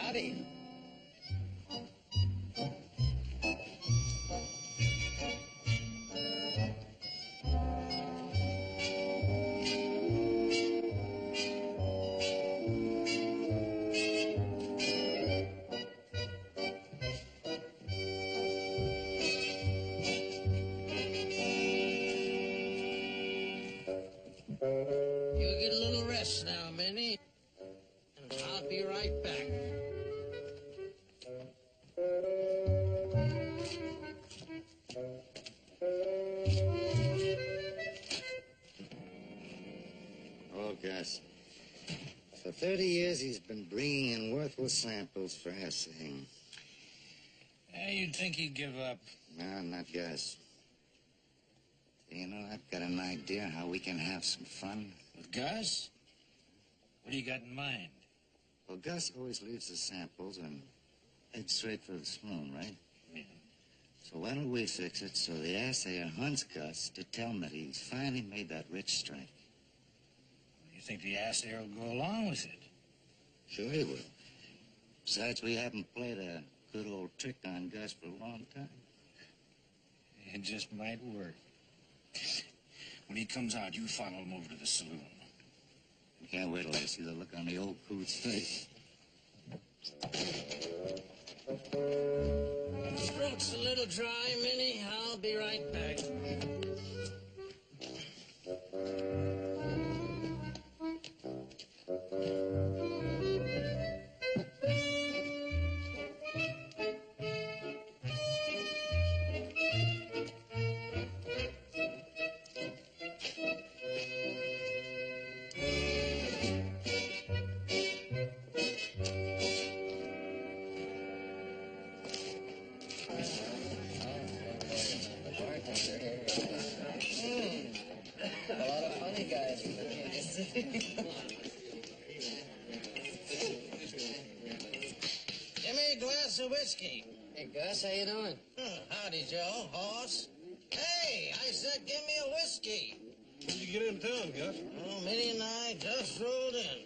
Howdy. You get a little rest now, Minnie, and I'll be right back. Oh, Gus. For 30 years, he's been bringing in worthless samples for assaying. You'd think he'd give up. No, not Gus. You know, I've got an idea how we can have some fun. With Gus? What do you got in mind? Well, Gus always leaves the samples and heads straight for the spoon, right? Yeah. So why don't we fix it so the assayer hunts Gus to tell him that he's finally made that rich strike? You think the assayer will go along with it? Sure he will. Besides, we haven't played a good old trick on Gus for a long time. It just might work. When he comes out, you follow him over to the saloon. I can't wait till I see the look on the old coot's face. Throat's a little dry, Minnie. I'll be right back. A lot of funny guys. Give me a glass of whiskey. Hey, Gus, how you doing? Howdy, Joe. Hoss. Hey, I said give me a whiskey. When did you get in town, Gus? Oh, Minnie and I just rolled in.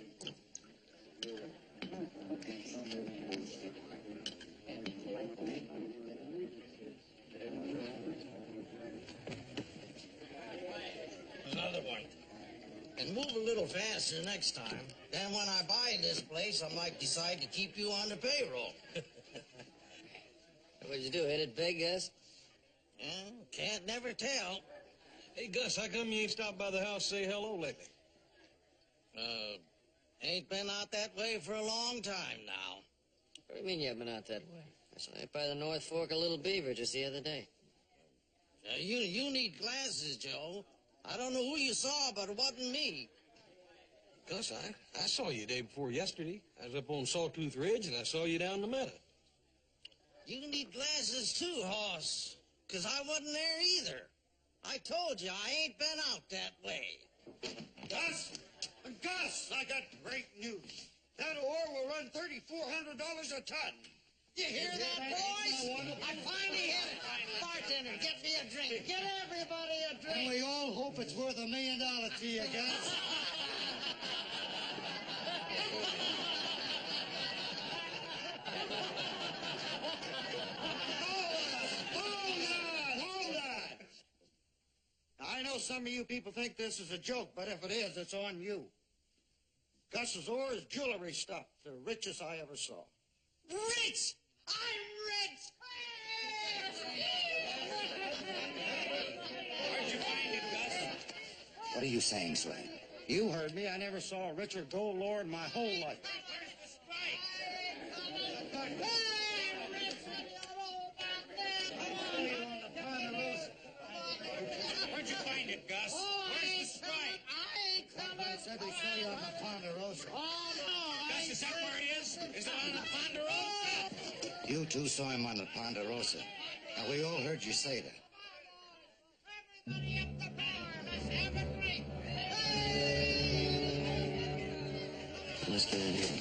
Another one. And move a little faster next time. Then when I buy this place, I might decide to keep you on the payroll. What'd you do, hit it big, Gus? Yeah, can't never tell. Hey, Gus, how come you ain't stopped by the house to say hello lately? Ain't been out that way for a long time now. What do you mean you haven't been out that way? I saw you by the North Fork of Little Beaver just the other day. You need glasses, Joe. I don't know who you saw, but it wasn't me. Gus, I saw you day before yesterday. I was up on Sawtooth Ridge, and I saw you down the meadow. You need glasses too, Hoss, 'cause I wasn't there either. I told you I ain't been out that way. Gus, I got great news. That ore will run $3,400 a ton. You hear that, boys? I finally hit it. Bartender, get me a drink. Get everybody a And drink. we all hope it's worth $1 million to you, Gus. Hold on. I know some of you people think this is a joke, but if it is, it's on you. Gus's ore is jewelry stuff, the richest I ever saw. Rich! I'm rich! Where'd you find it, Gus? What are you saying, Slade? You heard me. I never saw a richer gold lord in my whole life. Where'd you find it, Gus? Where's the strike? I said they saw you on the Ponderosa. Gus, is that where it is? Is it on the Ponderosa? You two saw him on the Ponderosa. Now, we all heard you say that. Let's get in here.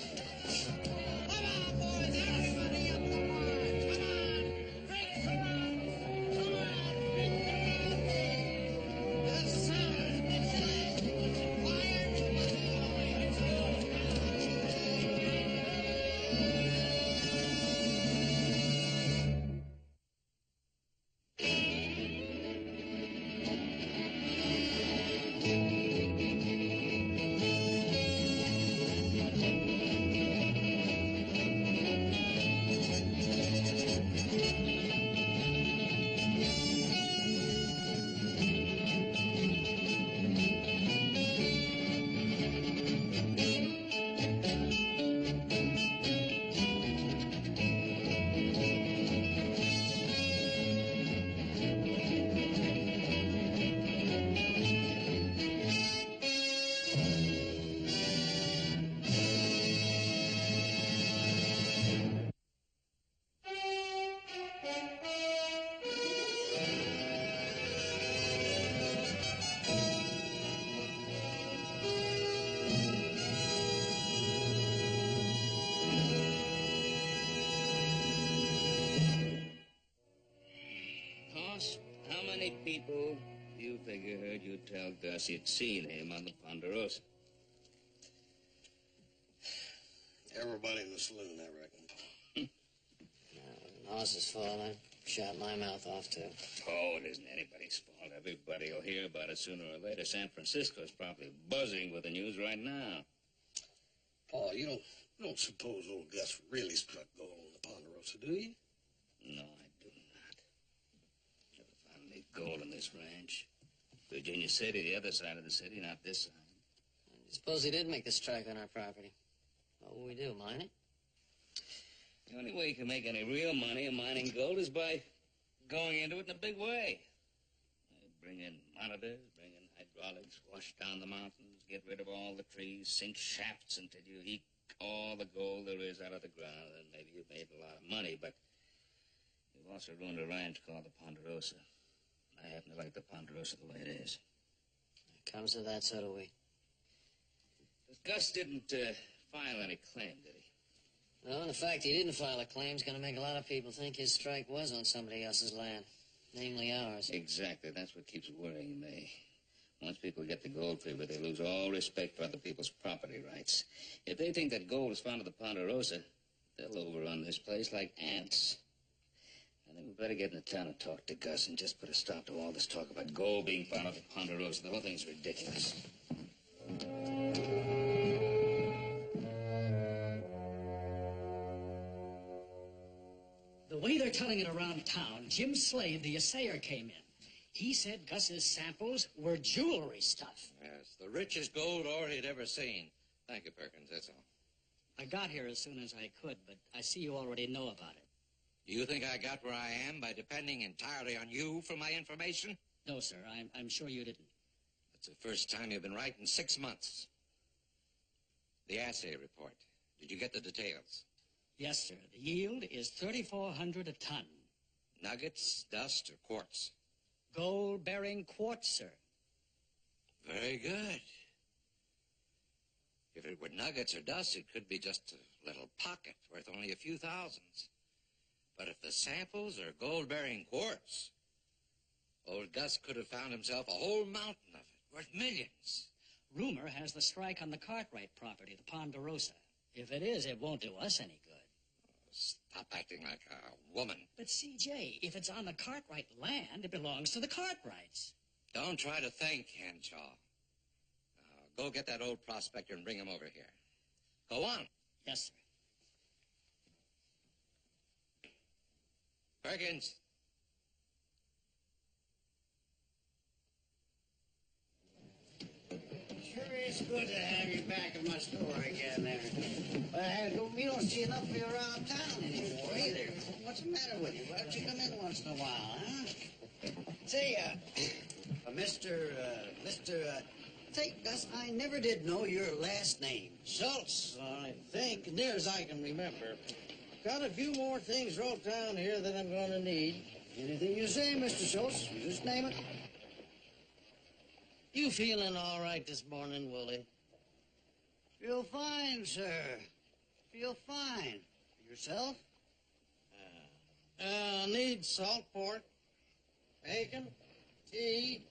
many people you figure heard you tell Gus you'd seen him on the Ponderosa? Everybody in the saloon, I reckon. No, Oz's fault. I shot my mouth off, too. Oh, it isn't anybody's fault. Everybody will hear about it sooner or later. San Francisco's probably buzzing with the news right now. Paul, you don't suppose old Gus really struck gold on the Ponderosa, do you? No, I do not. Never found any gold on this ranch. Virginia City, the other side of the city, not this side. Suppose he did make the strike on our property. What will we do, mine it? The only way you can make any real money in mining gold is by going into it in a big way. Bring in monitors, bring in hydraulics, wash down the mountains, get rid of all the trees, sink shafts until you eke all the gold there is out of the ground, and maybe you've made a lot of money, but you've also ruined a ranch called the Ponderosa. I happen to like the Ponderosa the way it is. It comes to that, so do we. But Gus didn't file any claim, did he? No, and the fact he didn't file a claim is going to make a lot of people think his strike was on somebody else's land, namely ours. Exactly. That's what keeps worrying me. Once people get the gold fever, they lose all respect for other people's property rights. If they think that gold is found at the Ponderosa, they'll overrun this place like ants. I think we better get into town and talk to Gus and just put a stop to all this talk about gold being found at the Ponderosa. The whole thing's ridiculous. The way they're telling it around town, Jim Slade, the assayer, came in. He said Gus's samples were jewelry stuff. Yes, the richest gold ore he'd ever seen. Thank you, Perkins, that's all. I got here as soon as I could, but I see you already know about it. Do you think I got where I am by depending entirely on you for my information? No, sir, I'm sure you didn't. That's the first time you've been right in 6 months. The assay report. Did you get the details? Yes, sir. The yield is 3,400 a ton. Nuggets, dust, or quartz? Gold-bearing quartz, sir. Very good. If it were nuggets or dust, it could be just a little pocket worth only a few thousands. But if the samples are gold-bearing quartz, old Gus could have found himself a whole mountain of it, worth millions. Rumor has the strike on the Cartwright property, the Ponderosa. If it is, it won't do us any good. Stop acting like a woman. But, C.J., if it's on the Cartwright land, it belongs to the Cartwrights. Don't try to think, Henshaw. Go get that old prospector and bring him over here. Go on. Yes, sir. Perkins. Sure is good to have you back in my store again there. But we don't see enough of you around town anymore either. What's the matter with you? Why don't you come in once in a while, huh? Say, say, Gus, I never did know your last name. Schultz, I think, near as I can remember. Got a few more things wrote down here that I'm going to need. Anything you say, Mr. Schultz, you just name it. You feeling all right this morning, Willie? Feel fine, sir. Feel fine. Yourself? Need salt pork, bacon, tea,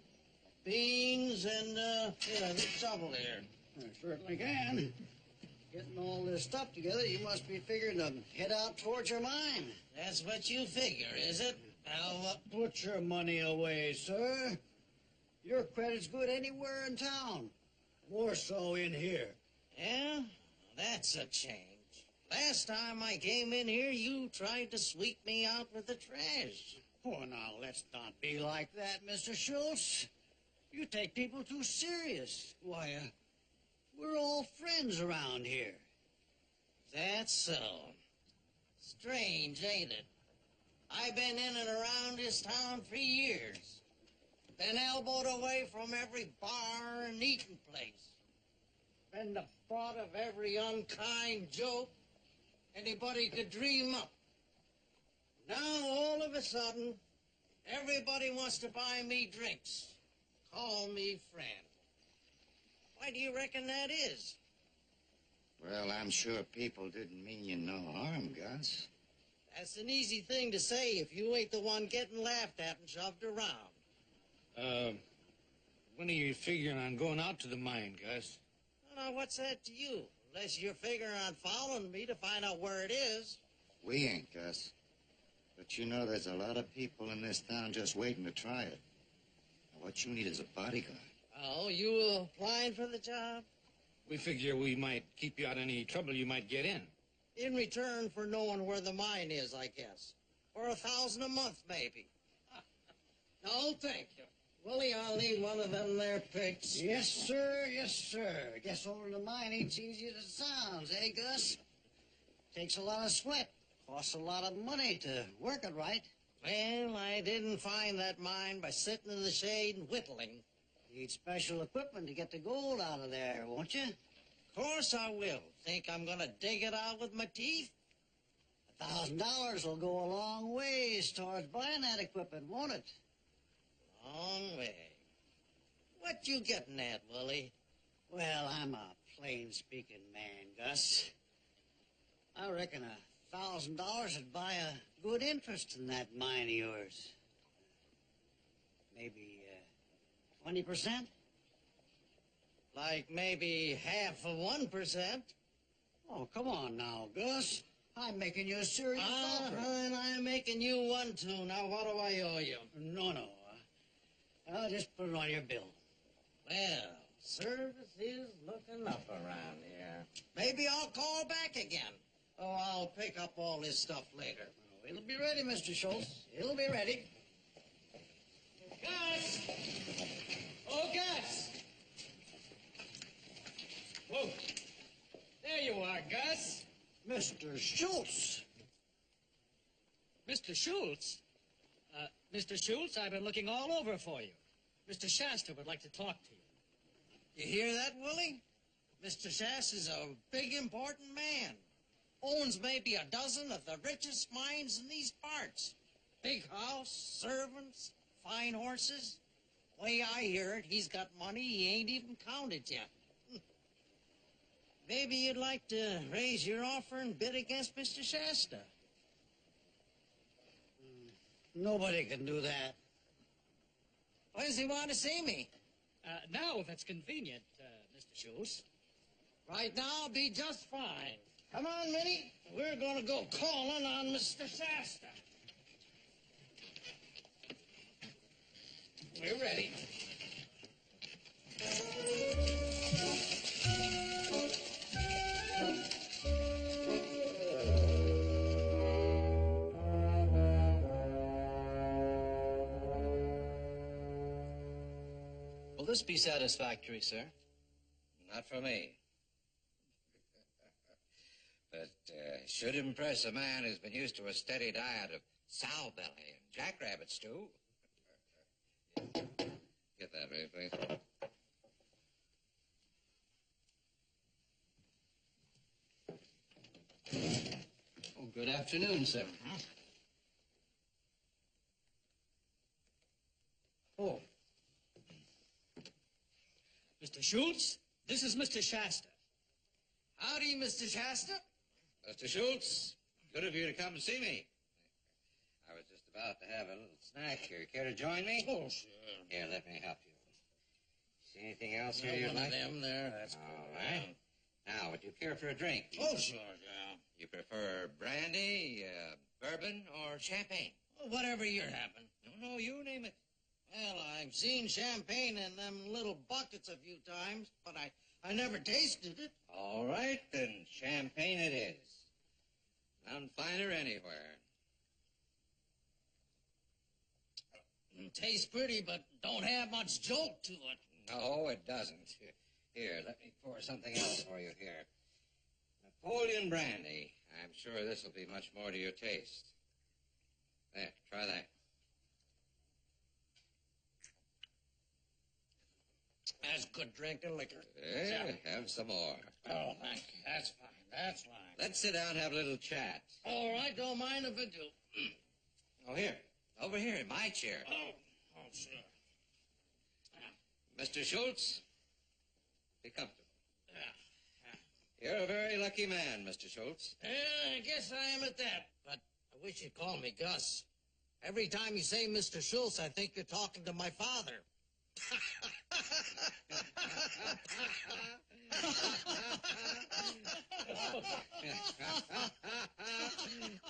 beans, and, the shovel here. I certainly can. Getting all this stuff together, you must be figuring to head out towards your mine. That's what you figure, is it? Now, Put your money away, sir. Your credit's good anywhere in town. More so in here. yeah, that's a change. Last time I came in here, you tried to sweep me out with the trash. Oh, now, let's not be like that, Mr. Schultz. You take people too serious. Why, we're all friends around here. That's so. Strange, ain't it? I've been in and around this town for years. Been elbowed away from every bar and eating place. Been the butt of every unkind joke anybody could dream up. Now, all of a sudden, everybody wants to buy me drinks. Call me friend. Why do you reckon that is? Well, I'm sure people didn't mean you no harm, Gus. That's an easy thing to say if you ain't the one getting laughed at and shoved around. When are you figuring on going out to the mine, Gus? Now, what's that to you? Unless you're figuring on following me to find out where it is. We ain't, Gus. But you know there's a lot of people in this town just waiting to try it. Now, what you need is a bodyguard. Oh, you applying for the job? We figure we might keep you out of any trouble you might get in. In return for knowing where the mine is, I guess. For $1,000 a month, maybe. No, thank you. Willie, I'll need one of them there pigs. Yes, sir. Yes, sir. Guess over the mine ain't so easy as it sounds, eh, Gus? Takes a lot of sweat. Costs a lot of money to work it right. Well, I didn't find that mine by sitting in the shade and whittling. Need special equipment to get the gold out of there, won't you? Of course I will. Think I'm gonna dig it out with my teeth? $1,000 will go a long ways towards buying that equipment, won't it? Long way. What you getting at, Willie? Well, I'm a plain-speaking man, Gus. I reckon $1,000 would buy a good interest in that mine of yours. Maybe 20%? Like maybe half of 1%. Oh, come on now, Gus. I'm making you a serious offer. And I'm making you one, too. Now, what do I owe you? No. I'll just put it on your bill. Well, service is looking up around here. Maybe I'll call back again. Oh, I'll pick up all this stuff later. Oh, it'll be ready, Mr. Schultz. It'll be ready. Gus! Oh, Gus! Whoa. There you are, Gus. Mr. Schultz. Mr. Schultz? Mr. Schultz, I've been looking all over for you. Mr. Shasta would like to talk to you. You hear that, Willie? Mr. Shasta's a big, important man. Owns maybe a dozen of the richest mines in these parts. Big house, servants, fine horses. Way I hear it, he's got money he ain't even counted yet. Maybe you'd like to raise your offer and bid against Mr. Shasta. Nobody can do that. When does he want to see me? Now, if it's convenient, Mr. Schultz. Right now, I'll be just fine. Come on, Minnie. We're going to go calling on Mr. Shasta. We're ready. Will this be satisfactory, sir? Not for me. But should impress a man who's been used to a steady diet of sow belly and jackrabbit stew. Get that, will you, please? Oh, good afternoon, sir. Oh. Mr. Schultz, this is Mr. Shasta. Howdy, Mr. Shasta. Mr. Schultz, good of you to come and see me. I was just about to have a little snack here. Care to join me? Oh, sure. Here, let me help you. See anything else here One you'd of like? them there. That's All good. right. Now, would you care for a drink? Oh, sure, yeah. You prefer brandy, bourbon, or champagne? Well, whatever you're having. No, you name it. Well, I've seen champagne in them little buckets a few times, but I never tasted it. All right, then champagne it is. None finer anywhere. Tastes pretty, but don't have much jolt to it. No, it doesn't. Here, let me pour something else for you here. Napoleon brandy. I'm sure this will be much more to your taste. There, try that. That's good drinking liquor. There, have some more. Oh, thank you. That's fine. That's fine. Let's sit down and have a little chat. All right, don't mind if I do. Oh, here. Over here in my chair. Oh, sure. Mr. Schultz, be comfortable. Yeah. You're a very lucky man, Mr. Schultz. I guess I am at that, but I wish you'd call me Gus. Every time you say Mr. Schultz, I think you're talking to my father.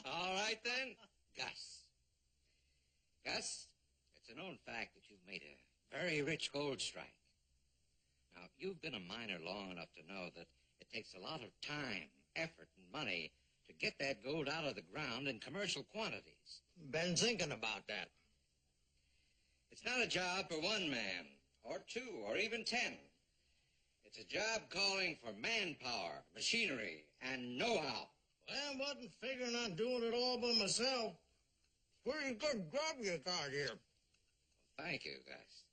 All right, then. Gus. Gus, it's a known fact that you've made a very rich gold strike. Now, you've been a miner long enough to know that it takes a lot of time, effort, and money to get that gold out of the ground in commercial quantities. Been thinking about that. It's not a job for one man, or two, or even 10. It's a job calling for manpower, machinery, and know-how. Well, I wasn't figuring on doing it all by myself. Pretty good job you got here. Thank you, Gus.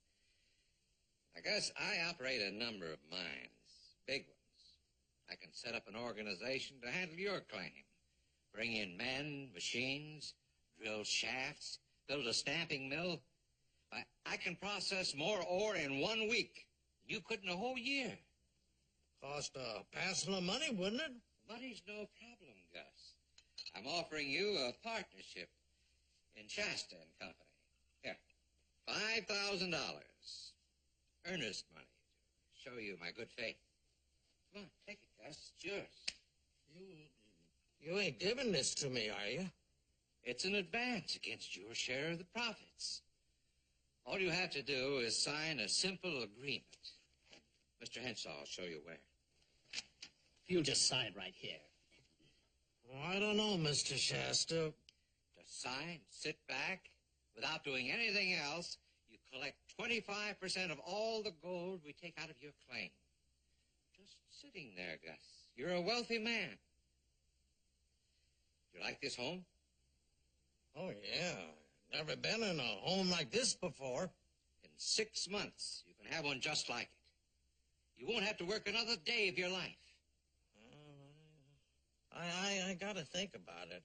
Now, Gus, I operate a number of mines, big ones. I can set up an organization to handle your claim. Bring in men, machines, drill shafts, build a stamping mill. I can process more ore in 1 week than you could in a whole year. Cost a passel of money, wouldn't it? Money's no problem, Gus. I'm offering you a partnership in Shasta and Company. Here, $5,000. Earnest money to show you my good faith. Come on, take it, Gus. It's yours. You ain't giving this to me, are you? It's an advance against your share of the profits. All you have to do is sign a simple agreement. Mr. Henshaw will show you where. You'll just sign right here. Well, I don't know, Mr. Shasta. Just sign, sit back. Without doing anything else, you collect 25% of all the gold we take out of your claim. Just sitting there, Gus. You're a wealthy man. You like this home? Oh, yeah. Never been in a home like this before. In 6 months, you can have one just like it. You won't have to work another day of your life. I gotta think about it.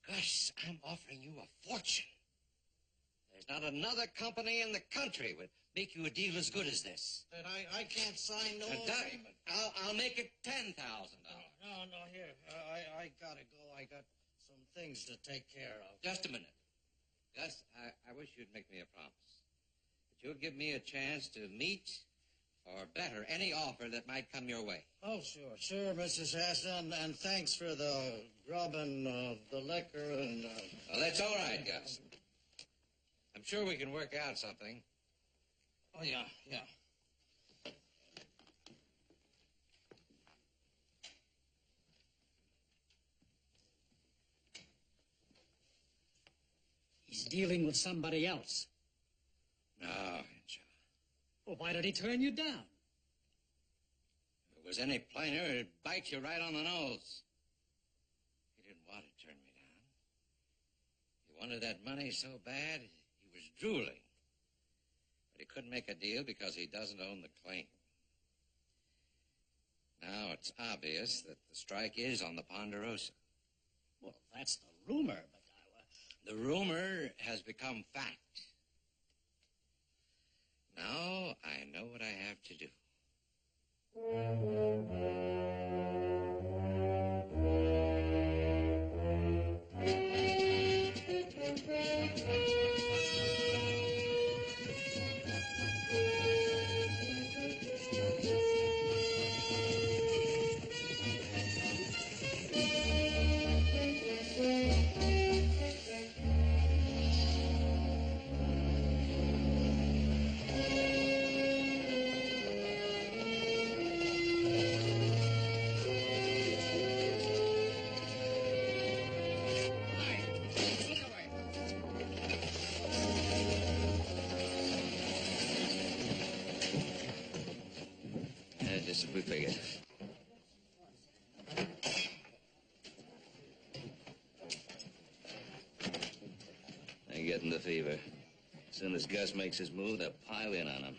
Gus, I'm offering you a fortune. There's not another company in the country would make you a deal as good as this. But I can't sign no agreement. I'll make it $10,000. No, here. I gotta go. I got some things to take care of. Just a minute. Gus, I wish you'd make me a promise. That you'll give me a chance to meet or better any offer that might come your way. Oh, sure, Mr. Shasta, and thanks for the grub and the liquor and... Well, that's all right, Gus. I'm sure we can work out something. Oh, yeah. He's dealing with somebody else. No, Henshaw. Well, why did he turn you down? If it was any plainer, it'd bite you right on the nose. He didn't want to turn me down. He wanted that money so bad, he was drooling. But he couldn't make a deal because he doesn't own the claim. Now it's obvious that the strike is on the Ponderosa. Well, that's the rumor, but The rumor has become fact. Now I know what I have to do. Just as we figured. They're getting the fever. As soon as Gus makes his move, they'll pile in on him.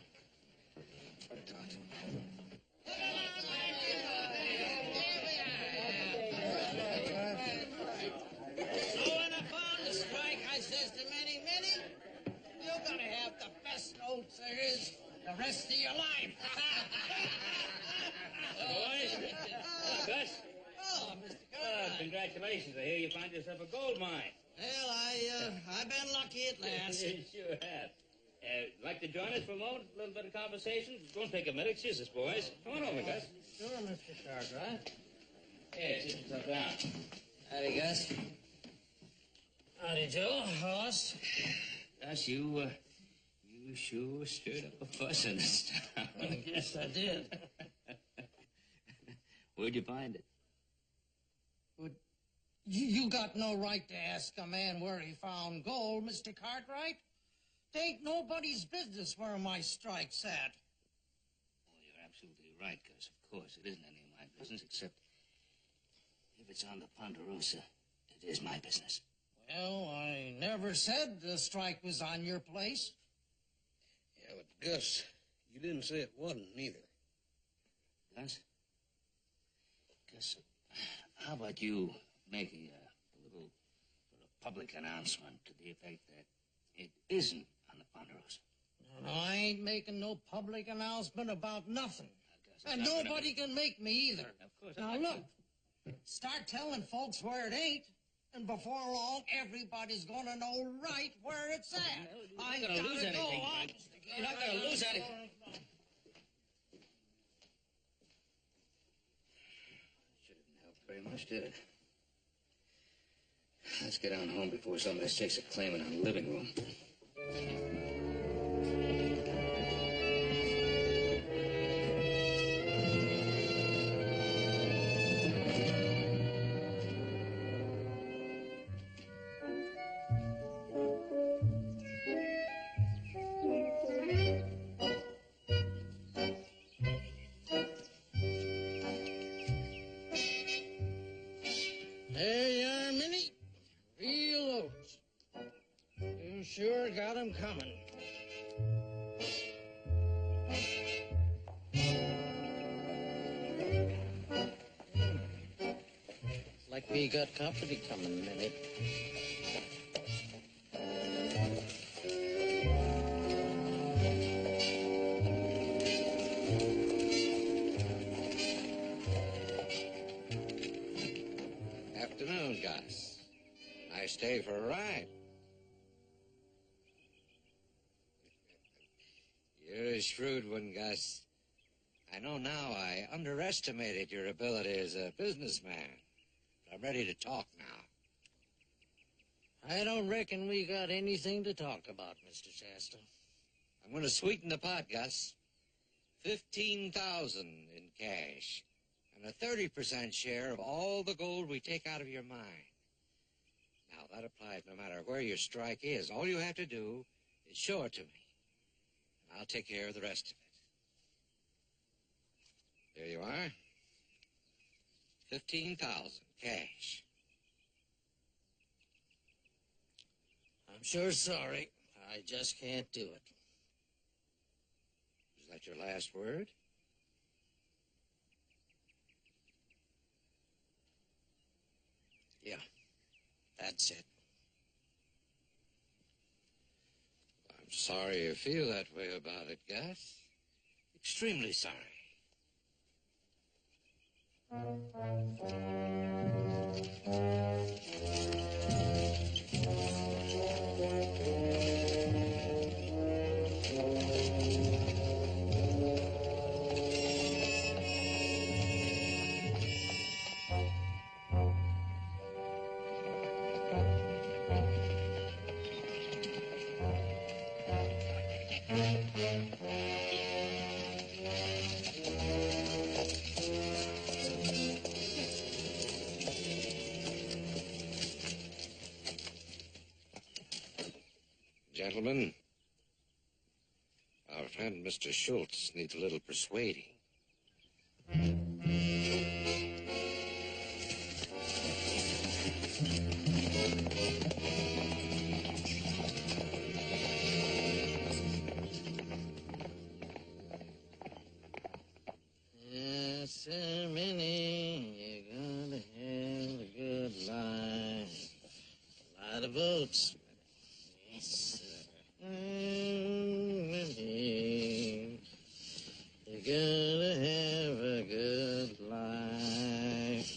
So when I found the strike, I says to Minnie, you're gonna have the best notes there is the rest of your life. Boys, Gus. Oh, Mr. Cartwright. congratulations. I hear you found yourself a gold mine. Well, I've been lucky at last. You sure have. Like to join us for a moment? A little bit of conversation? Don't take a minute. Excuse us, boys. Come on over, Gus. Sure, Mr. Cartwright. Here, sit yourself down. Howdy, Gus. Howdy, Joe. Hoss. Gus, you sure stirred up a fuss in this town. I guess I did. Where'd you find it? You got no right to ask a man where he found gold, Mr. Cartwright. It ain't nobody's business where my strike's at. Oh, you're absolutely right, Gus. Of course, it isn't any of my business, except if it's on the Ponderosa, it is my business. Well, I never said the strike was on your place. Yeah, but Gus, you didn't say it wasn't neither. Gus, how about you making a little public announcement to the effect that it isn't on the Ponderosa? No, I ain't making no public announcement about nothing. Gus, And nobody can make me either. Of course. Now, look, start telling folks where it ain't, and before long, everybody's gonna know right where it's at. You're not gonna lose anything, Frank. You're not gonna lose anything. Sure didn't help very much, did it? Let's get on home before somebody takes a claim in our living room. There you are, Minnie. Real oats. You sure got 'em coming. Like we got company coming, Minnie. Afternoon, Gus. Nice day for a ride. You're a shrewd one, Gus. I know now I underestimated your ability as a businessman. But I'm ready to talk now. I don't reckon we got anything to talk about, Mr. Shasta. I'm going to sweeten the pot, Gus. $15,000 in cash. And a 30% share of all the gold we take out of your mine. Now, that applies no matter where your strike is. All you have to do is show it to me. And I'll take care of the rest of it. There you are. 15,000 cash. I'm sure sorry. I just can't do it. Is that your last word? Yeah, that's it. I'm sorry you feel that way about it, Gus. Extremely sorry. Gentlemen, our friend Mr. Schultz needs a little persuading. Yes, sir, Minnie, you're gonna have a good life. A lot of votes. Yes, sir. Minnie, you're gonna have a good life.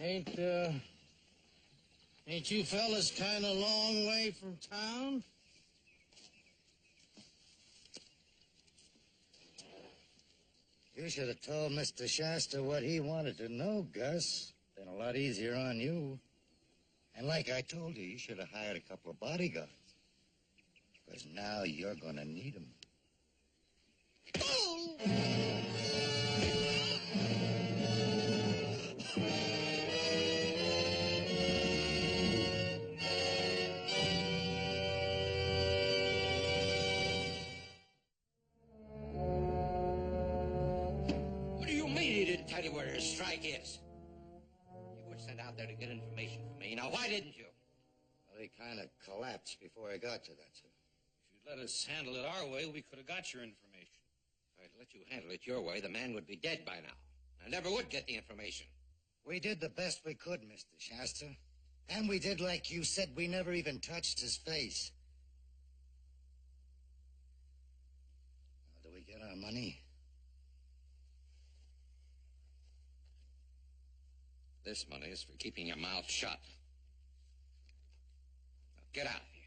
Ain't you fellas kind of long way from town? You should have told Mr. Shasta what he wanted to know, Gus. Been a lot easier on you. And like I told you, you should have hired a couple of bodyguards. Because now you're going to need them. What do you mean he didn't tell you where his strike is? You were sent out there to get information from me. Now, why didn't you? Well, he kind of collapsed before I got to that, sir. If you'd let us handle it our way, we could have got your information. If I'd let you handle it your way, the man would be dead by now. I never would get the information. We did the best we could, Mr. Shasta. And we did like you said. We never even touched his face. Now, do we get our money? This money is for keeping your mouth shut. Now, get out of here.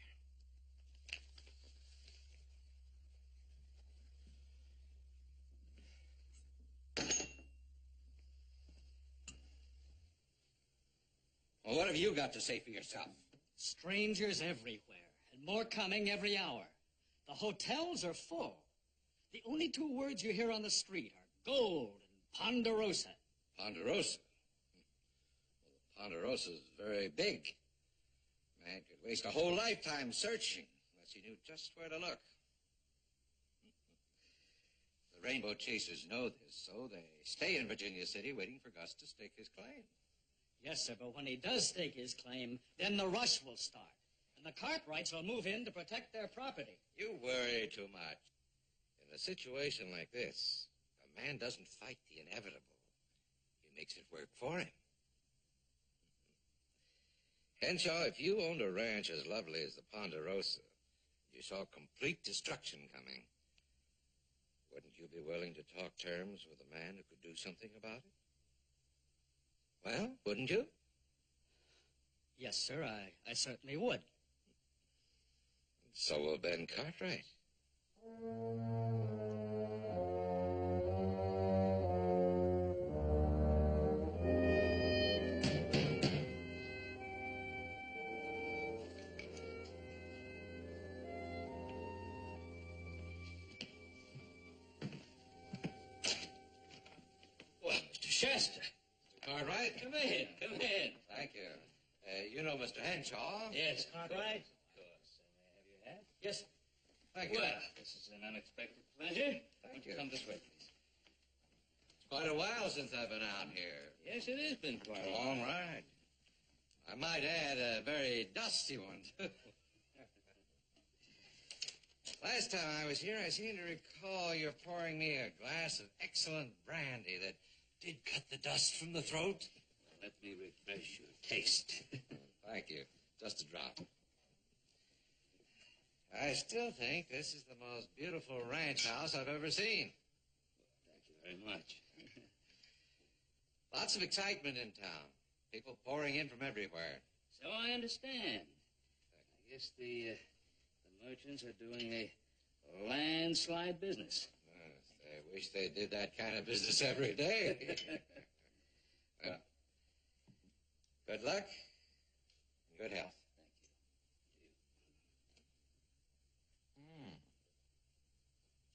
Well, what have you got to say for yourself? Strangers everywhere, and more coming every hour. The hotels are full. The only two words you hear on the street are gold and Ponderosa. Ponderosa? Well, Ponderosa's very big. Man could waste a whole lifetime searching unless he knew just where to look. The Rainbow Chasers know this, so they stay in Virginia City waiting for Gus to stake his claim. Yes, sir, but when he does stake his claim, then the rush will start. And the Cartwrights will move in to protect their property. You worry too much. In a situation like this, a man doesn't fight the inevitable. He makes it work for him. Henshaw, if you owned a ranch as lovely as the Ponderosa, you saw complete destruction coming, wouldn't you be willing to talk terms with a man who could do something about it? Well, wouldn't you? Yes, sir, I certainly would. So will Ben Cartwright. Well, Mr. Shasta. Cartwright? Come in, come in. Thank you. You know Mr. Henshaw? Yes, Cartwright? Of course. May I have your hat? Yes. Thank you. Well, this is an unexpected pleasure. Thank you. Come this way, please. It's quite a while since I've been out here. Yes, it has been quite A long ride. I might add, a very dusty one. Last time I was here, I seem to recall you pouring me a glass of excellent brandy that did cut the dust from the throat. Let me refresh your taste. Thank you. Just a drop. I still think this is the most beautiful ranch house I've ever seen. Thank you very much. Lots of excitement in town. People pouring in from everywhere. So I understand. I guess the merchants are doing a landslide business. I wish they did that kind of business every day. Well, good luck and good health.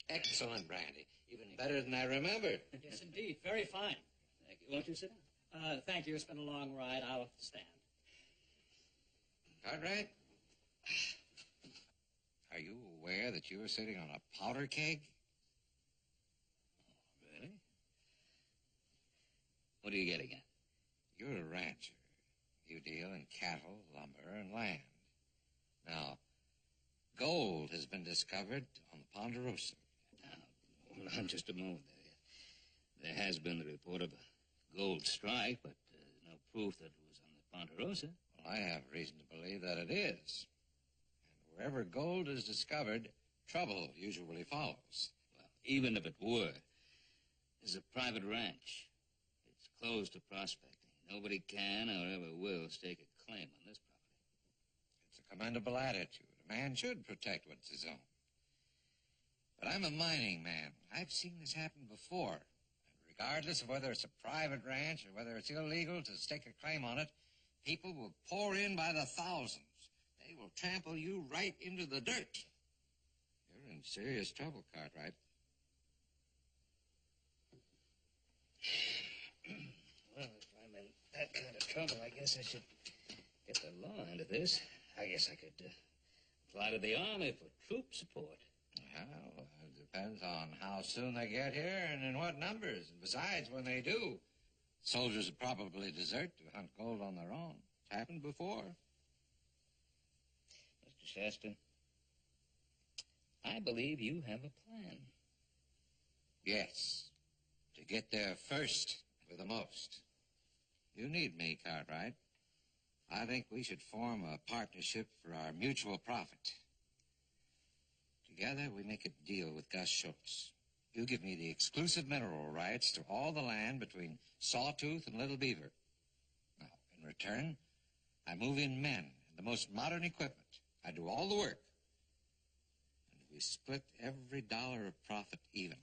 Excellent brandy. Even better than I remembered. Yes, indeed. Very fine. Thank you. Won't you sit down? Thank you. It's been a long ride. I'll stand. Cartwright, are you aware that you are sitting on a powder keg? Really? What are you getting at? You're a rancher. You deal in cattle, lumber, and land. Now, gold has been discovered on the Ponderosa. Now, hold on just a moment. There has been the report of a gold strike, but no proof that it was on the Ponderosa. Well, I have reason to believe that it is. And wherever gold is discovered, trouble usually follows. Well, even if it were, it's a private ranch. It's closed to prospecting. Nobody can or ever will stake a claim on this property. It's a commendable attitude. A man should protect what's his own. But I'm a mining man. I've seen this happen before. And regardless of whether it's a private ranch or whether it's illegal to stake a claim on it, people will pour in by the thousands. They will trample you right into the dirt. You're in serious trouble, Cartwright. Well, if I'm in that kind of trouble, I guess I should get the law into this. I guess I could apply to the Army for troop support. Well, it depends on how soon they get here and in what numbers. And besides, when they do, soldiers will probably desert to hunt gold on their own. It's happened before. Mr. Shasta, I believe you have a plan. Yes, to get there first with the most. You need me, Cartwright. I think we should form a partnership for our mutual profit. Together, we make a deal with Gus Schultz. You give me the exclusive mineral rights to all the land between Sawtooth and Little Beaver. Now, in return, I move in men and the most modern equipment. I do all the work. And we split every dollar of profit evenly.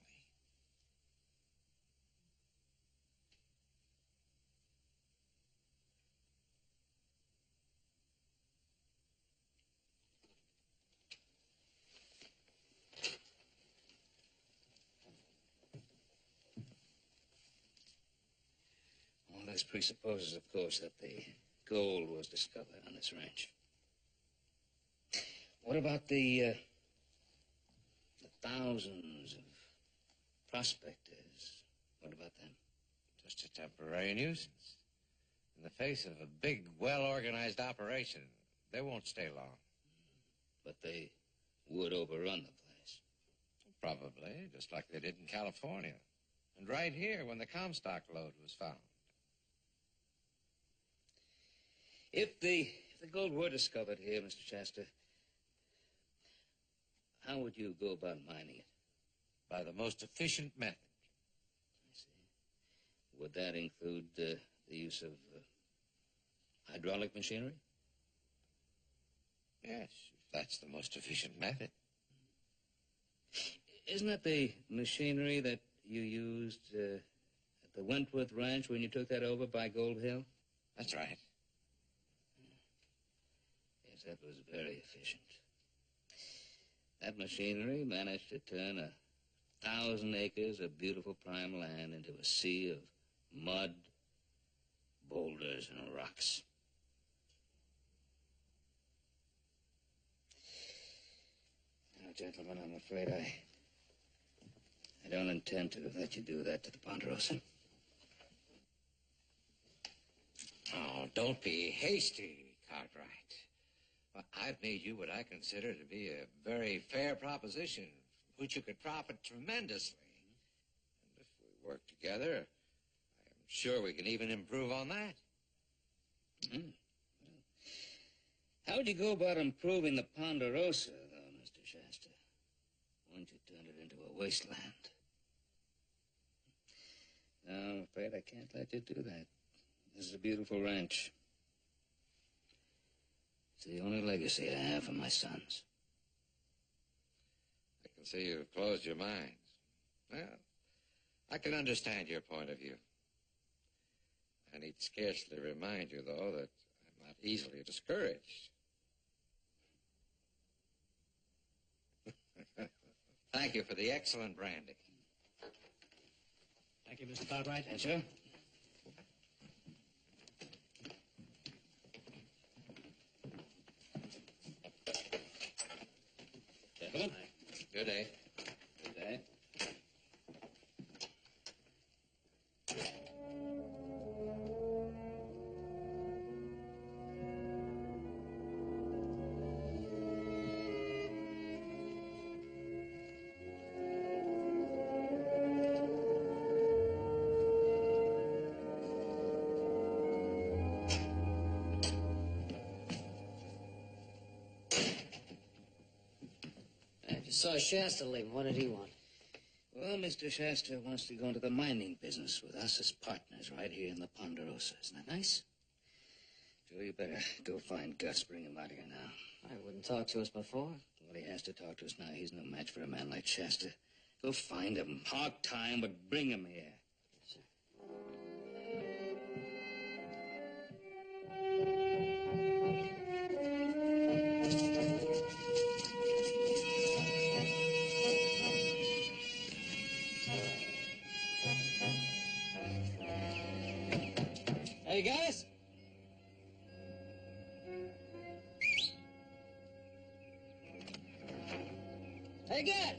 Well, this presupposes, of course, that the gold was discovered on this ranch. What about the thousands of prospectors? What about them? Just a temporary nuisance. In the face of a big, well-organized operation, they won't stay long. But they would overrun the place. Probably, just like they did in California. And right here when the Comstock lode was found. If the gold were discovered here, Mr. Shasta, how would you go about mining it? By the most efficient method. I see. Would that include the use of hydraulic machinery? Yes, that's the most efficient method. Isn't that the machinery that you used at the Wentworth Ranch when you took that over by Gold Hill? That's right. Yes, that was very efficient. That machinery managed to turn 1,000 acres of beautiful prime land into a sea of mud, boulders, and rocks. Now, gentlemen, I'm afraid I don't intend to let you do that to the Ponderosa. Oh, don't be hasty, Cartwright. Well, I've made you what I consider to be a very fair proposition, from which you could profit tremendously. And if we work together, I'm sure we can even improve on that. Mm. How would you go about improving the Ponderosa, though, Mr. Shasta? Once you turned it into a wasteland. No, I'm afraid I can't let you do that. This is a beautiful ranch. It's the only legacy I have for my sons. I can see you've closed your minds. Well, I can understand your point of view. I need scarcely remind you, though, that I'm not easily discouraged. Thank you for the excellent brandy. Thank you, Mr. Cartwright. And sir? Gentlemen. Good day. Good day. I just saw Shasta leave. What did he want? Well, Well, Mr. Shasta wants to go into the mining business with us as partners right here in the Ponderosa. Isn't that nice? Joe, you better go find Gus. Bring him out here now. I wouldn't talk to us before. Well, he has to talk to us now. He's no match for a man like Shasta. Go find him. Hog time, but bring him here. Yes, sir. Hey, guys. Hey, guys.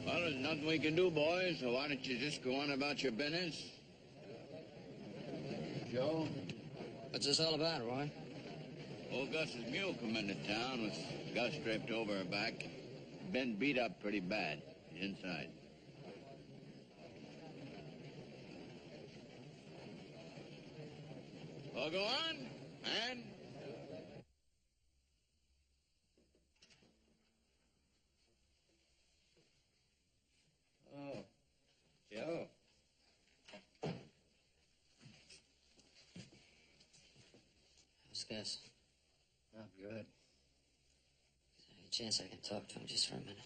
Well, there's nothing we can do, boys, so why don't you just go on about your business? Joe? What's this all about, Roy? Old Gus's mule come into town with Gus draped over her back. Been beat up pretty bad. He's inside. Well, go on, man. Oh, Joe. How's Gus? Not good. Is there any chance I can talk to him just for a minute?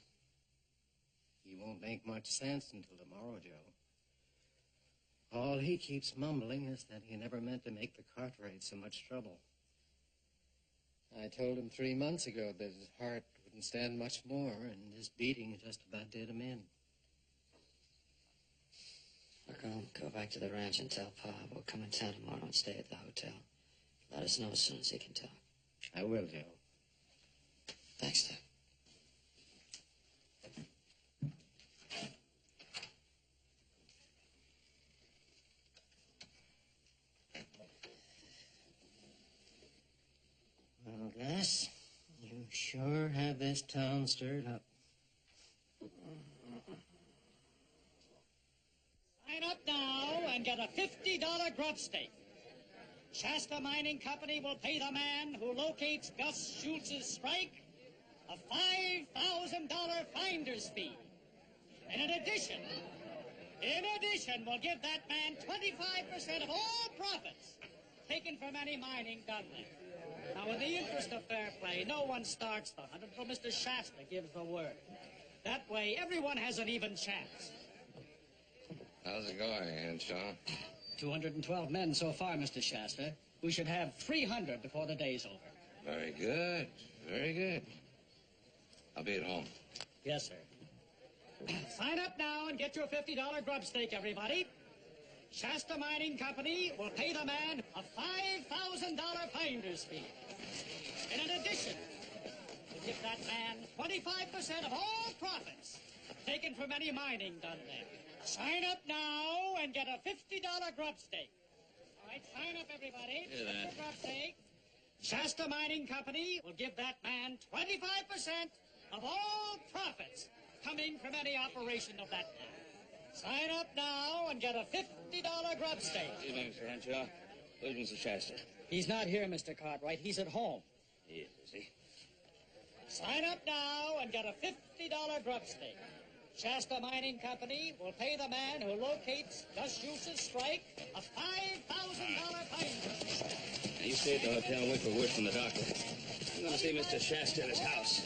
He won't make much sense until tomorrow, Joe. All he keeps mumbling is that he never meant to make the Cartwrights so much trouble. I told him 3 months ago that his heart wouldn't stand much more, and this beating just about did him in. Look, I'll go back to the ranch and tell Pa we'll come in town tomorrow and stay at the hotel. Let us know as soon as he can talk. I will, Joe. Thanks, Doc. Well, Gus, you sure have this town stirred up. Sign up now and get a $50 grub stake. Shasta Mining Company will pay the man who locates Gus Schultz's strike a $5,000 finder's fee. And in addition, we'll give that man 25% of all profits taken from any mining done there. Now, in the interest of fair play, no one starts the hunt until Mr. Shasta gives the word. That way, everyone has an even chance. How's it going, Henshaw? 212 men so far, Mr. Shasta. We should have 300 before the day's over. Very good. Very good. I'll be at home. Yes, sir. Sign up now and get your $50 grub stake, everybody. Shasta Mining Company will pay the man a $5,000 finder's fee. And in addition, we'll give that man 25% of all profits taken from any mining done there. Sign up now and get a $50 grub stake. All right, sign up, everybody. Hear that. Get your grub stake. Shasta Mining Company will give that man 25% of all profits coming from any operation of that man. Sign up now and get a $50 grub stake. Evening, Mr. Henshaw. Where's Mr. Shasta? He's not here, Mr. Cartwright. He's at home. He is he? Sign up now and get a $50 grub stake. Shasta Mining Company will pay the man who locates Gus Schultz's strike a $5,000 fine. Now, you stay at the hotel and wait for word from the doctor. I'm going to see Mr. Shasta at his house.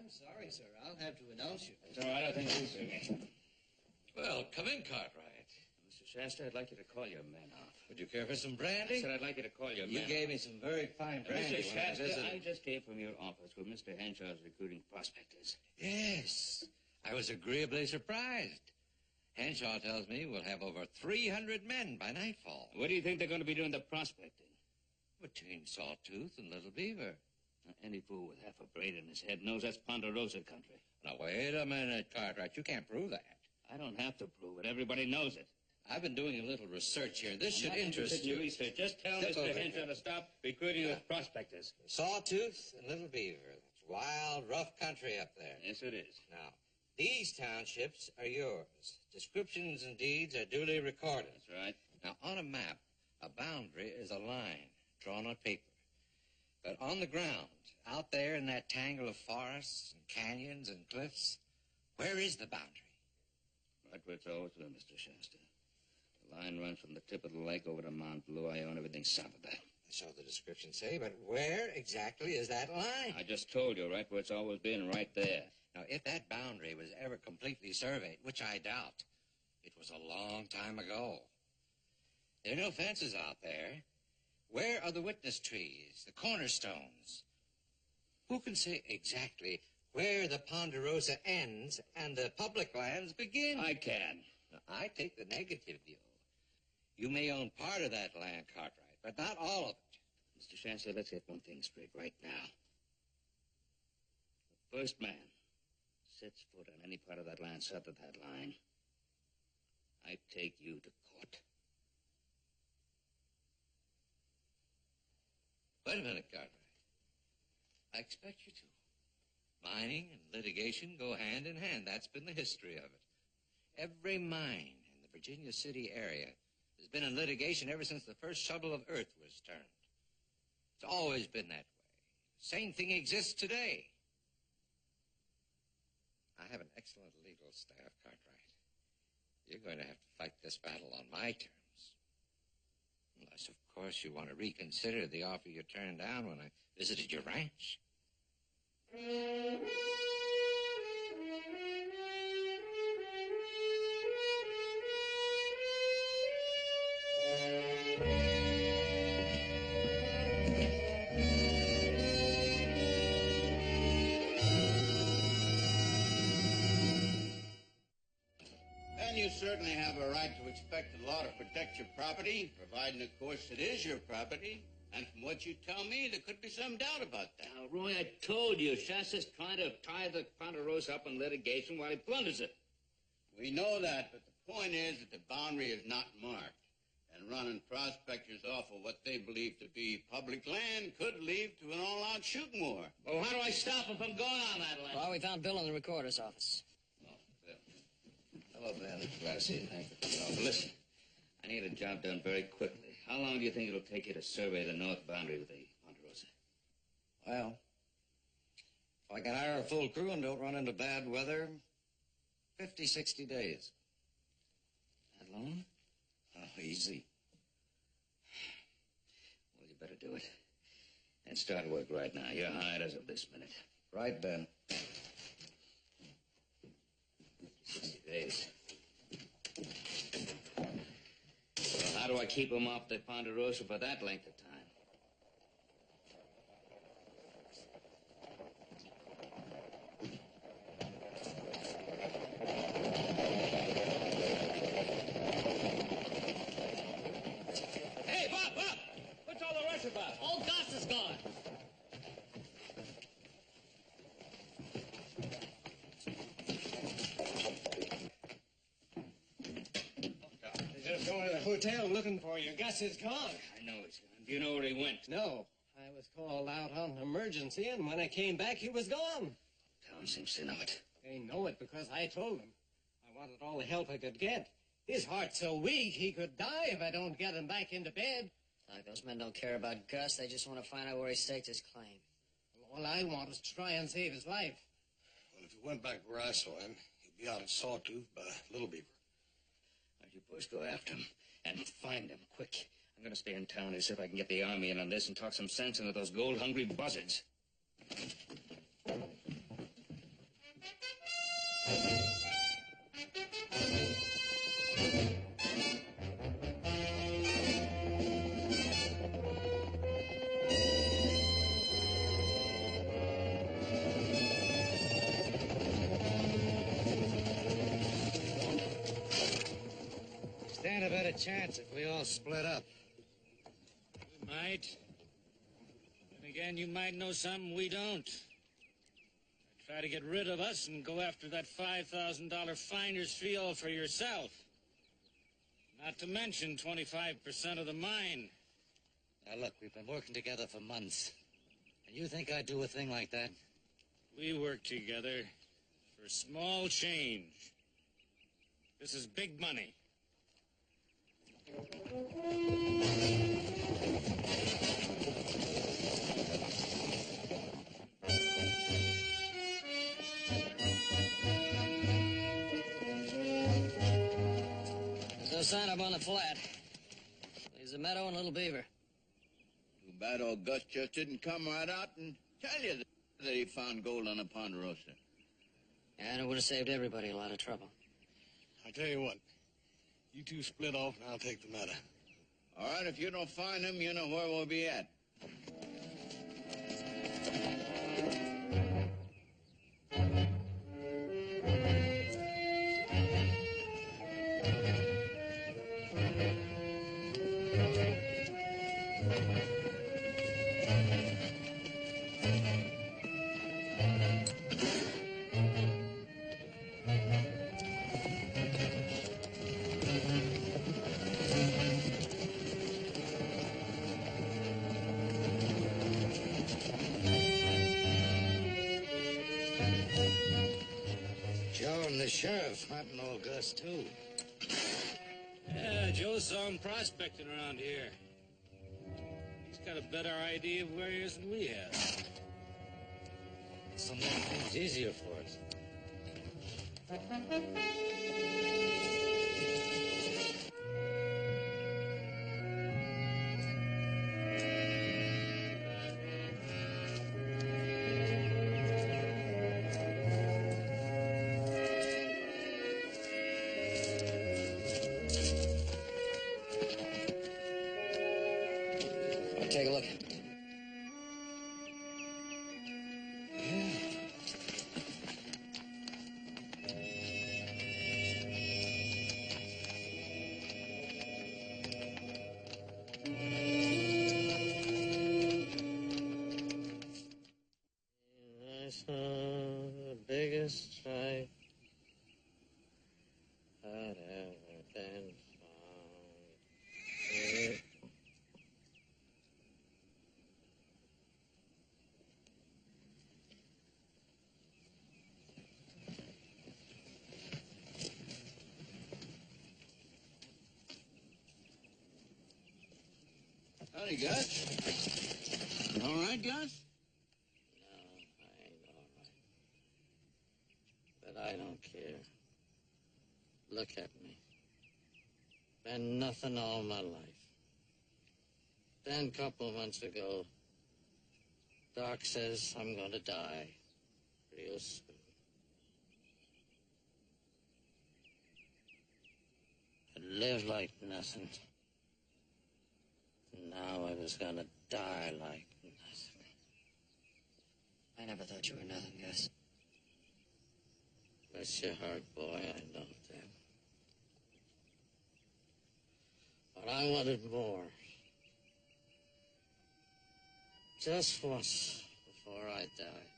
I'm sorry, sir. I'll have to announce you. It's all right, I think you sir. Well, come in, Cartwright. Mr. Shasta, I'd like you to call your men off. Would you care for some I brandy? said I'd like you to call your men You gave me some very fine brandy Mr. when I Shasta, visited. I just came from your office where Mr. Henshaw's recruiting prospectors. Yes, I was agreeably surprised. Henshaw tells me we'll have over 300 men by nightfall. Where do you think they're going to be doing the prospecting? Between Sawtooth and Little Beaver. Now, any fool with half a brain in his head knows that's Ponderosa country. Now, wait a minute, Cartwright. You can't prove that. I don't have to prove it. Everybody knows it. I've been doing a little research here. This should I'm not interest interested in you. your research. Just tell Step Mr. over Henshaw here. to stop recruiting those prospectors. Sawtooth and Little Beaver. That's wild, rough country up there. Yes, it is. Now, these townships are yours. Descriptions and deeds are duly recorded. That's right. Now, on a map, a boundary is a line drawn on paper. But on the ground, out there in that tangle of forests and canyons and cliffs, where is the boundary? Right where it's always been, Mr. Shasta. The line runs from the tip of the lake over to Mount Blue. I own everything south of that. So the descriptions say, but where exactly is that line? I just told you, right where it's always been, right there. Now, if that boundary was ever completely surveyed, which I doubt, it was a long time ago. There are no fences out there. Where are the witness trees, the cornerstones? Who can say exactly where the Ponderosa ends and the public lands begin? I can. Now, I take the negative view. You may own part of that land, Cartwright, but not all of it. Mr. Shasta, let's get one thing straight right now. The first man sets foot on any part of that land south of that line, I take you to court. Wait a minute, Cartwright. I expect you to. Mining and litigation go hand in hand. That's been the history of it. Every mine in the Virginia City area has been in litigation ever since the first shovel of earth was turned. It's always been that way. Same thing exists today. I have an excellent legal staff, Cartwright. You're going to have to fight this battle on my terms. Unless, of course, you want to reconsider the offer you turned down when I visited your ranch. And you certainly have a right to expect the law to protect your property, providing, of course, it is your property. And from what you tell me, there could be some doubt about that. Now, Roy, I told you, Shasta's trying to tie the Ponderosa up in litigation while he plunders it. We know that, but the point is that the boundary is not marked. And running prospectors off of what they believe to be public land could lead to an all-out shooting war. Well, how do I stop him from going on that land? Well, we found Bill in the recorder's office. Oh, Bill. Hello, Bill. Glad to see you. Thank you. Oh, listen, I need a job done very quickly. How long do you think it'll take you to survey the north boundary with the Ponderosa? Well, if I can hire a full crew and don't run into bad weather, 50, 60 days. That long? Oh, easy. Well, you better do it. And start work right now. You're hired as of this minute. Right, Ben. 60 days. Well, how do I keep them off the Ponderosa for that length of time? Hey, Bob! What's all the rush about? Old Gus is gone. They're just going to the hotel looking for you. Gus is gone. I know he's gone. Do you know where he went? No, I was called out on emergency, and when I came back, he was gone. Town seems to know it. They know it because I told them. I wanted all the help I could get. His heart's so weak, he could die if I don't get him back into bed. Like those men don't care about Gus. They just want to find out where he staked his claim. All I want is to try and save his life. Well, if he went back where I saw him, he'd be out at Sawtooth by Little Beaver. Now, you boys go after him and find him quick. I'm going to stay in town and see if I can get the army in on this and talk some sense into those gold-hungry buzzards. chance if we all split up. We might. Then again, you might know something we don't. Try to get rid of us and go after that $5,000 finder's fee all for yourself. Not to mention 25% of the mine. Now, look, we've been working together for months. And you think I'd do a thing like that? We work together for small change. This is big money. There's no sign up on the flat. There's a meadow and a little beaver. Too bad old Gus just didn't come right out and tell you that he found gold on the Ponderosa. And it would have saved everybody a lot of trouble. I tell you what, you two split off and I'll take the matter. All right, if you don't find him, you know where we'll be at. Joe and the sheriff hunting old Gus, too. Yeah, Joe saw him prospecting around here. He's got a better idea of where he is than we have. So make things easier for us. Take a look. I saw the biggest stripe I'd ever been found. Howdy, Gus. You all right, Gus? No, I ain't all right. But I don't care. Look at me. Been nothing all my life. Then a couple of months ago, Doc says I'm gonna die real soon. I lived like nothing. Now I was gonna die like nothing. I never thought you were nothing, Gus. Bless your heart, boy, I know that. But I wanted more. Just once before I died,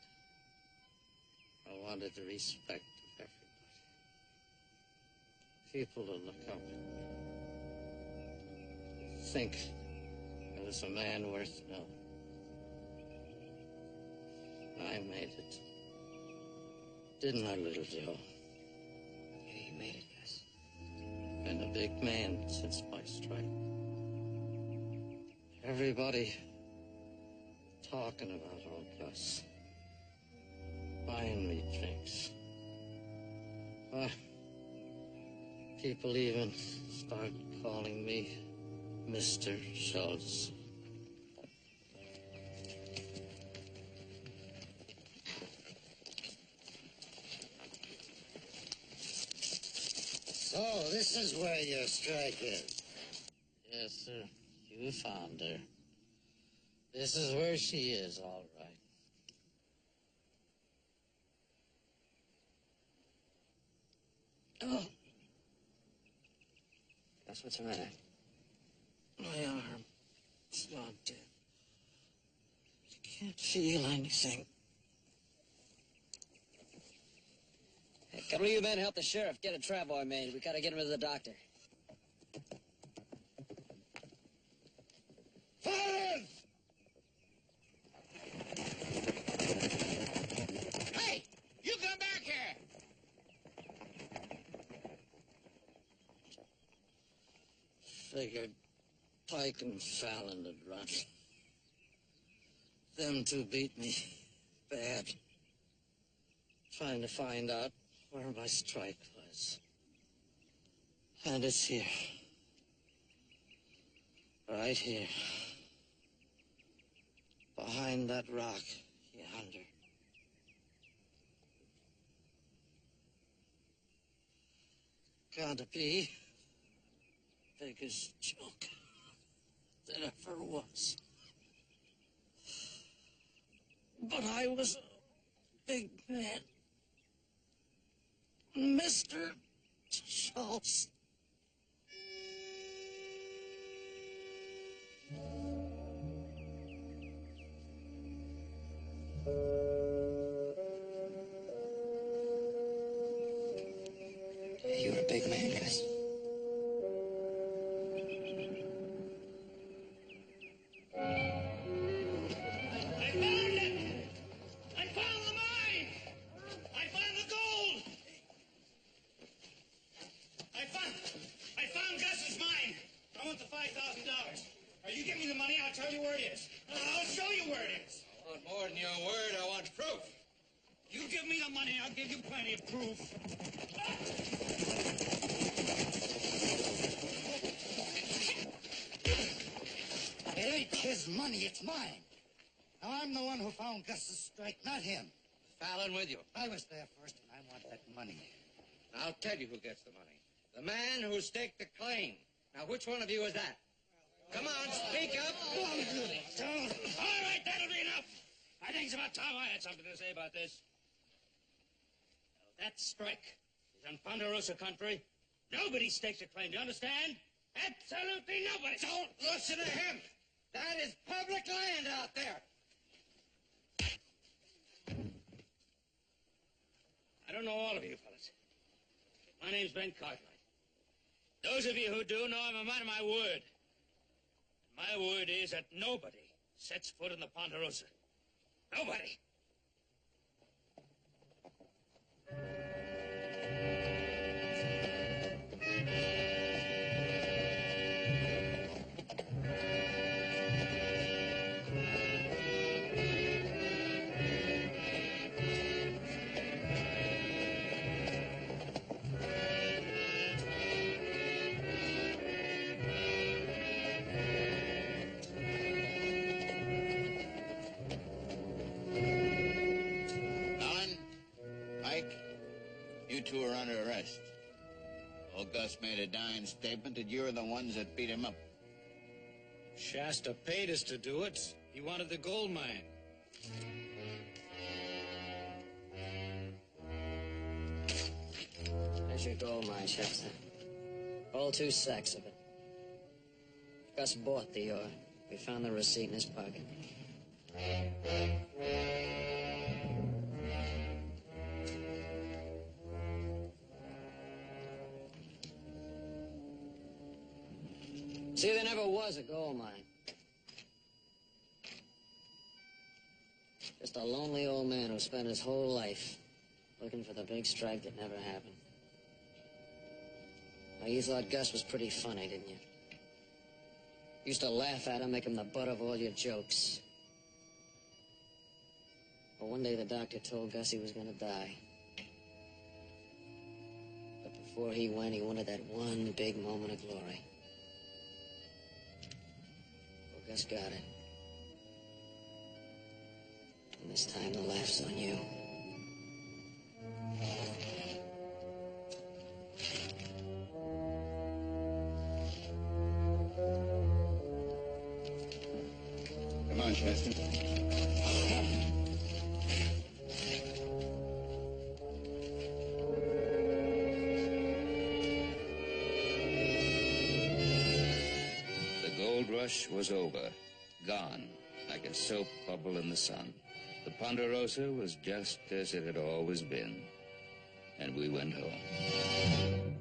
I wanted the respect of everybody. People to look up at me. Think I was a man worth knowing. I made it. Didn't I, little Joe? Yeah, you made it, Gus. Been a big man since my strike. Everybody talking about old Gus. Buying me drinks. Why, people even start calling me Mr. Schultz. So, this is where your strike is. Yes, sir. You found her. This is where she is, all right. Oh. Gus, what's the matter? My arm. It's not dead. I can't feel anything. Hey, couple of you men help the sheriff get a travoy made. We gotta get him to the doctor. Forward! Hey! You come back here! Figured Pike and Fallon would run. Them two beat me bad. Trying to find out where my strike was. And it's here. Right here. Behind that rock yonder. Gotta be biggest joke that ever was. But I was a big man. Mr. Schultz. You're a big man, Gus. I'll tell you where it is. I'll show you where it is. I want more than your word. I want proof. You give me the money, I'll give you plenty of proof. It ain't his money, it's mine. Now, I'm the one who found Gus's strike, not him. Fallon with you. I was there first, and I want that money. I'll tell you who gets the money. The man who staked the claim. Now, which one of you is that? Come on, speak up. All right, that'll be enough. I think it's about time I had something to say about this. Now, that strike is on Ponderosa country. Nobody stakes a claim, do you understand? Absolutely nobody. Don't listen to him. That is public land out there. I don't know all of you fellas. My name's Ben Cartwright. Those of you who do know I'm a man of my word. My word is that nobody sets foot in the Ponderosa. Nobody. You two are under arrest. Old Gus made a dying statement that you're the ones that beat him up. Shasta paid us to do it. He wanted the gold mine. There's your gold mine, Shasta. All 2 sacks of it. Gus bought the ore. We found the receipt in his pocket. See, there never was a gold mine. Just a lonely old man who spent his whole life looking for the big strike that never happened. Now, you thought Gus was pretty funny, didn't you? Used to laugh at him, make him the butt of all your jokes. Well, one day the doctor told Gus he was gonna die. But before he went, he wanted that one big moment of glory. Well, Gus got it. And this time the laugh's on you. Come on, Shasta. rush was over, gone, like a soap bubble in the sun. The Ponderosa was just as it had always been, and we went home.